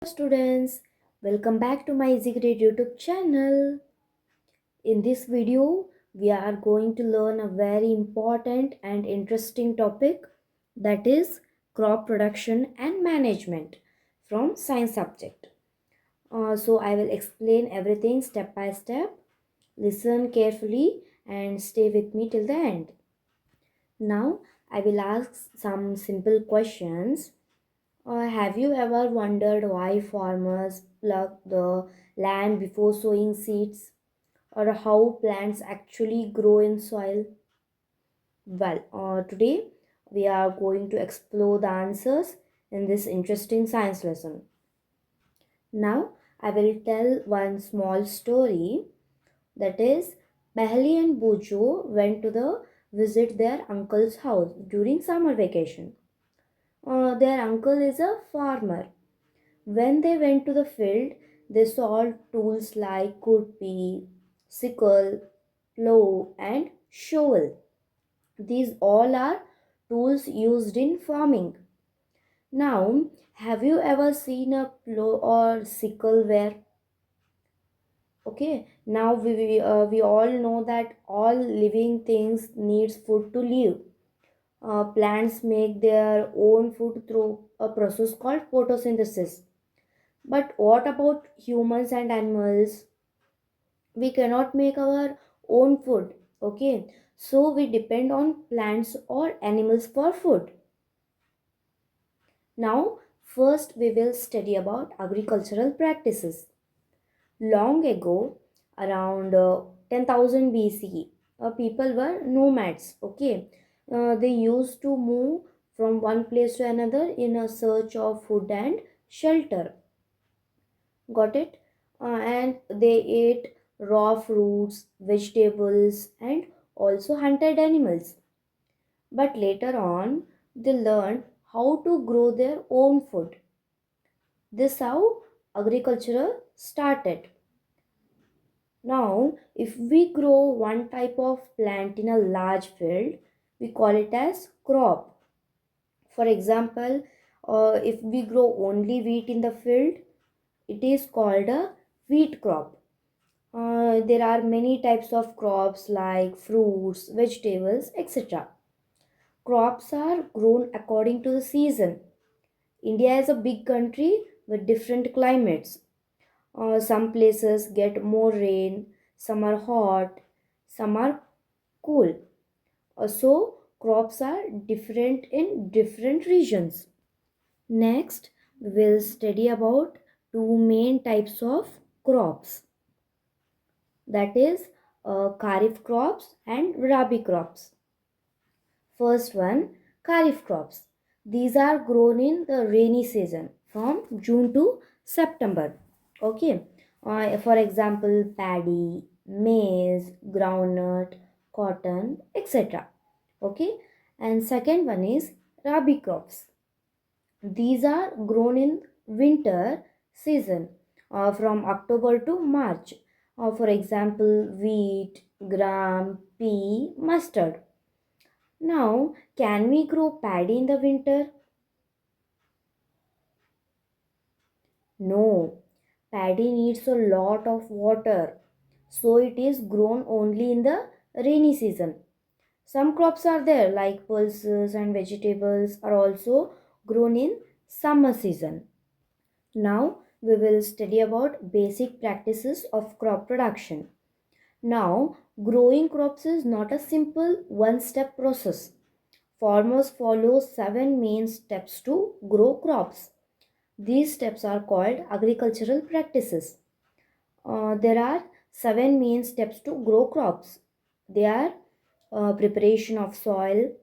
Students, welcome back to my EasyGrade YouTube channel. In this video, we are going to learn a very important and interesting topic, that is crop production and management from science subject. So I will explain everything step by step. Listen carefully and stay with me till the end. Now I will ask some simple questions. Have you ever wondered why farmers pluck the land before sowing seeds, or how plants actually grow in soil? Today we are going to explore the answers in this interesting science lesson. Now, I will tell one small story, that is, Bahali and Bujo went to visit their uncle's house during summer vacation. Their uncle is a farmer. When they went to the field, they saw tools like kurpi, sickle, plow, and shovel. These all are tools used in farming. Now, have you ever seen a plow or sickle where? Okay, now we all know that all living things needs food to live. Plants make their own food through a process called photosynthesis. But what about humans and animals? We cannot make our own food. Okay, so we depend on plants or animals for food. Now, first we will study about agricultural practices. Long ago, around 10,000 BCE, people were nomads. Okay, they used to move from one place to another in a search of food and shelter. Got it? And they ate raw fruits, vegetables, and also hunted animals. But later on, they learned how to grow their own food. This how agriculture started. Now, if we grow one type of plant in a large field, we call it as crop. For example, if we grow only wheat in the field, it is called a wheat crop. There are many types of crops like fruits, vegetables, etc. Crops are grown according to the season. India is a big country with different climates. Some places get more rain, some are hot, some are cool. So, crops are different in different regions. Next, we will study about two main types of crops, that is kharif crops and rabi crops. First one, kharif crops. These are grown in the rainy season from June to September. Okay. For example, paddy, maize, groundnut, cotton, etc. Okay. And second one is rabi crops. These are grown in winter season from October to March. For example, wheat, gram, pea, mustard. Now, can we grow paddy in the winter? No. Paddy needs a lot of water. So it is grown only in the rainy season. Some crops are there like pulses and vegetables are also grown in summer season. Now we will study about basic practices of crop production. Now, growing crops is not a simple one-step process. Farmers follow 7 main steps to grow crops. These steps are called agricultural practices. There are 7 main steps to grow crops. They are preparation of soil,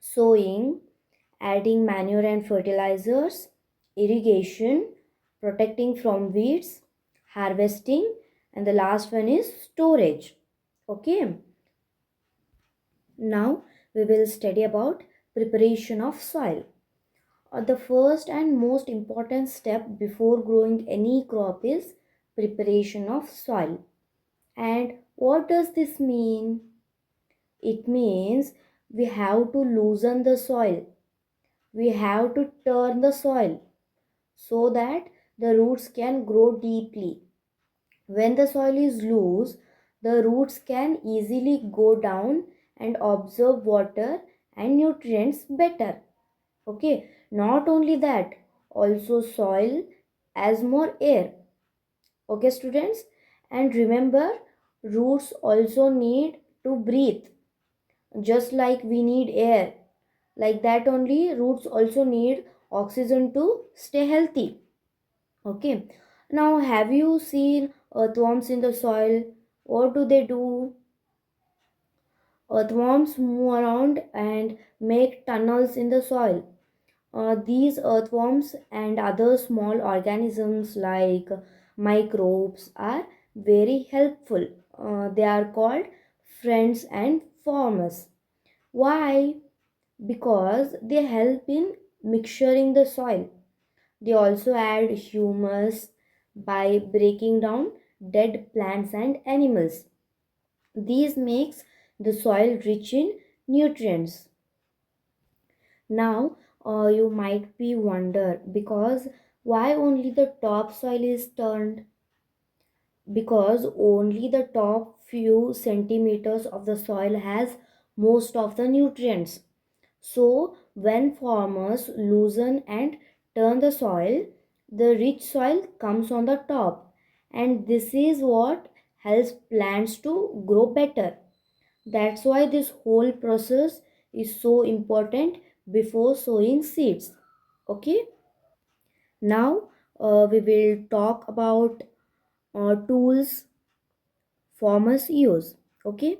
sowing, adding manure and fertilizers, irrigation, protecting from weeds, harvesting, and the last one is storage. Okay, now we will study about preparation of soil. The first and most important step before growing any crop is preparation of soil. And what does this mean? It means we have to loosen the soil. We have to turn the soil so that the roots can grow deeply. When the soil is loose, the roots can easily go down and absorb water and nutrients better. Okay, not only that, also soil has more air. Okay, students, and remember, roots also need to breathe, just like we need air. Like that, only roots also need oxygen to stay healthy. Okay, now have you seen earthworms in the soil? What do they do? Earthworms move around and make tunnels in the soil. These earthworms and other small organisms like microbes are very helpful. They are called friends and farmers. Why? Because they help in mixturing the soil. They also add humus by breaking down dead plants and animals. These makes the soil rich in nutrients. Now, you might be wonder because why only the topsoil is turned? Because only the top few centimeters of the soil has most of the nutrients. So, when farmers loosen and turn the soil, the rich soil comes on the top, and this is what helps plants to grow better. That's why this whole process is so important before sowing seeds. Okay, now we will talk about tools farmers use. Okay,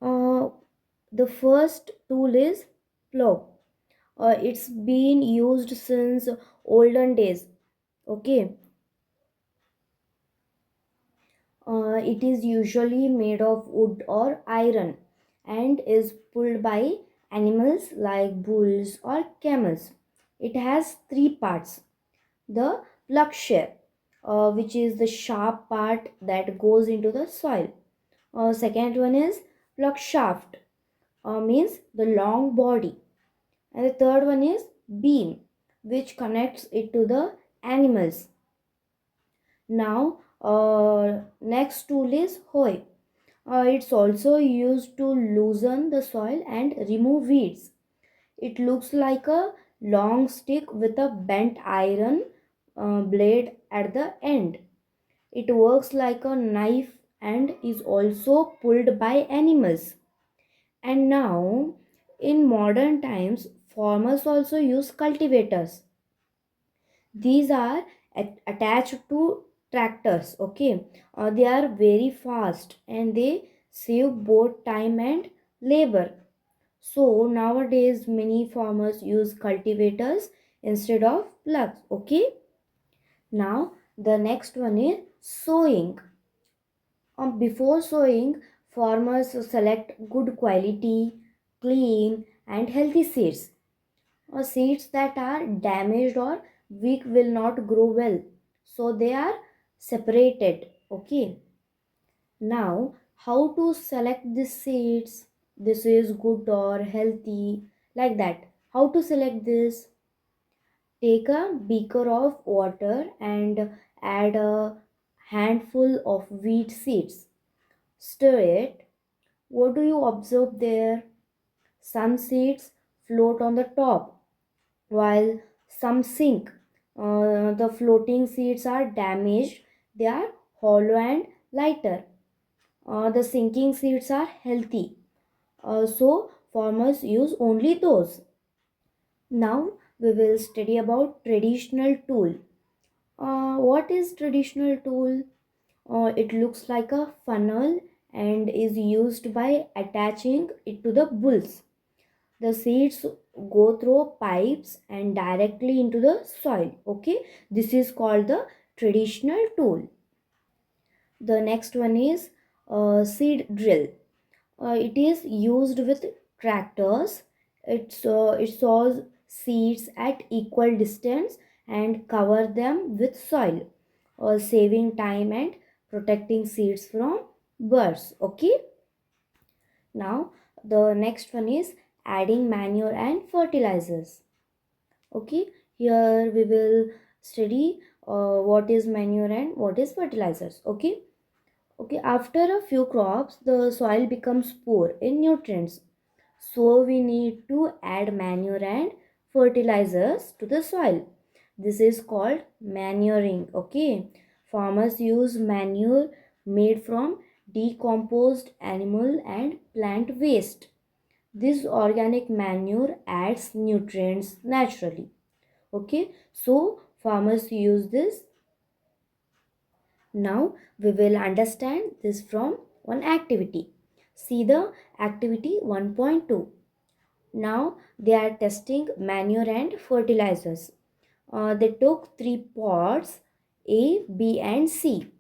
uh, the first tool is plow. It's been used since olden days. Okay, it is usually made of wood or iron and is pulled by animals like bulls or camels. It has three parts: the plugshare, which is the sharp part that goes into the soil. Second one is plug shaft, means the long body. And the third one is beam, which connects it to the animals. Now, next tool is hoe. It's also used to loosen the soil and remove weeds. It looks like a long stick with a bent iron blade at the end. It works like a knife and is also pulled by animals. And now, in modern times, farmers also use cultivators. These are attached to tractors. Okay, they are very fast and they save both time and labor. So nowadays, many farmers use cultivators instead of plugs. Okay, now the next one is sowing. Before sowing, farmers select good quality, clean, and healthy seeds. Seeds that are damaged or weak will not grow well, so they are separated. Okay, now how to select the seeds? This is good or healthy, like that. How to select this? Take a beaker of water and add a handful of wheat seeds. Stir it. What do you observe there? Some seeds float on the top while some sink. The floating seeds are damaged, they are hollow and lighter. The sinking seeds are healthy. So farmers use only those. Now we will study about traditional tool. What is traditional tool? It looks like a funnel and is used by attaching it to the bulls. The seeds go through pipes and directly into the soil. Okay, this is called the traditional tool. The next one is seed drill. It is used with tractors. It sows seeds at equal distance and cover them with soil, saving time and protecting seeds from birds. Okay, now the next one is adding manure and fertilizers. Okay, here we will study what is manure and what is fertilizers. Okay. Okay, after a few crops, the soil becomes poor in nutrients. So we need to add manure and fertilizers to the soil. This is called manuring. Okay, farmers use manure made from decomposed animal and plant waste. This organic manure adds nutrients naturally. Okay, so farmers use this. Now we will understand this from one activity. See the activity 1.2. Now they are testing manure and fertilizers. They took three pots A, B and C.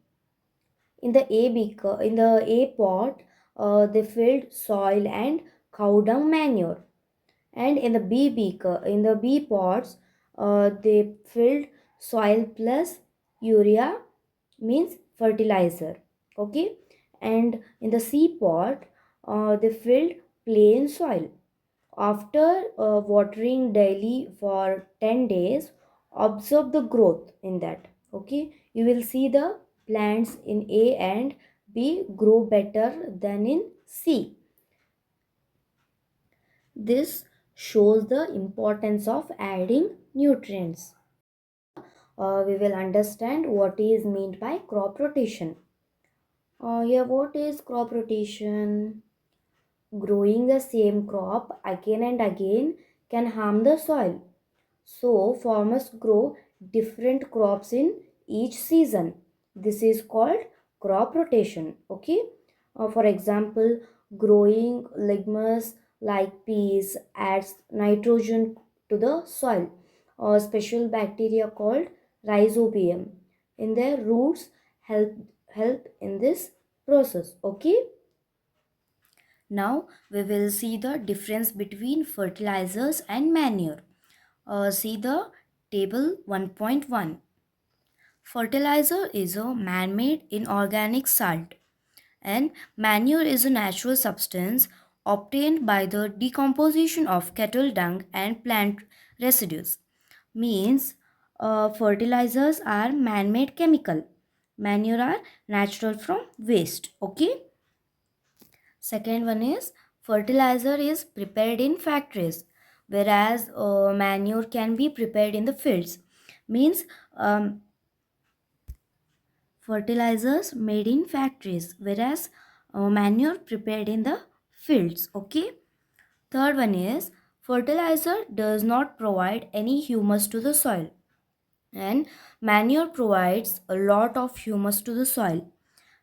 In the A pot, they filled soil and cow dung manure, and in the in the B pots, they filled soil plus urea, means fertilizer. Okay, and in the C pot, they filled plain soil. After watering daily for 10 days, observe the growth in that. Okay, you will see the plants in A and B grow better than in C. This shows the importance of adding nutrients. We will understand what is meant by crop rotation. Here, what is crop rotation? Growing the same crop again and again can harm the soil. So, farmers grow different crops in each season. This is called crop rotation. Okay. For example, growing legumes like peas adds nitrogen to the soil. A special bacteria called rhizobium in their roots help help in this process. Okay. Now we will see the difference between fertilizers and manure. See the table 1.1. Fertilizer is a man-made inorganic salt, and manure is a natural substance obtained by the decomposition of cattle dung and plant residues. Means fertilizers are man-made chemical. Manure are natural from waste. Okay. Second one is fertilizer is prepared in factories, whereas manure can be prepared in the fields. Means fertilizers made in factories, whereas manure prepared in the fields. Okay. Third one is fertilizer does not provide any humus to the soil, and manure provides a lot of humus to the soil.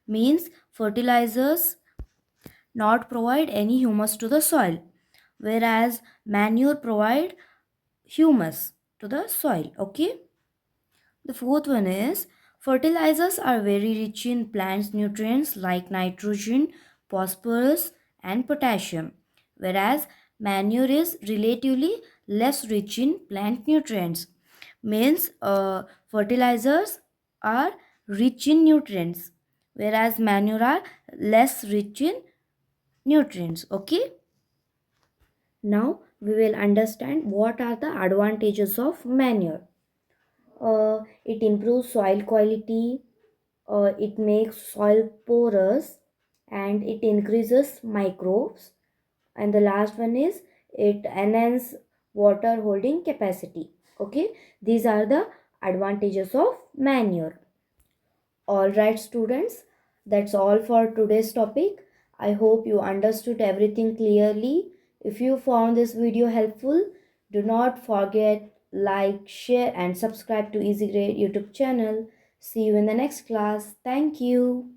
Means fertilizers not provide any humus to the soil, whereas manure provide humus to the soil. Okay. The fourth one is fertilizers are very rich in plants nutrients like nitrogen, phosphorus and potassium, whereas manure is relatively less rich in plant nutrients. Means fertilizers are rich in nutrients, whereas manure are less rich in nutrients. Okay. Now we will understand what are the advantages of manure. It improves soil quality, it makes soil porous, and it increases microbes. And the last one is it enhances water holding capacity. Okay, these are the advantages of manure. All right, students, that's all for today's topic. I hope you understood everything clearly. If you found this video helpful, do not forget like, share and subscribe to EasyGrade YouTube channel. See you in the next class. Thank you.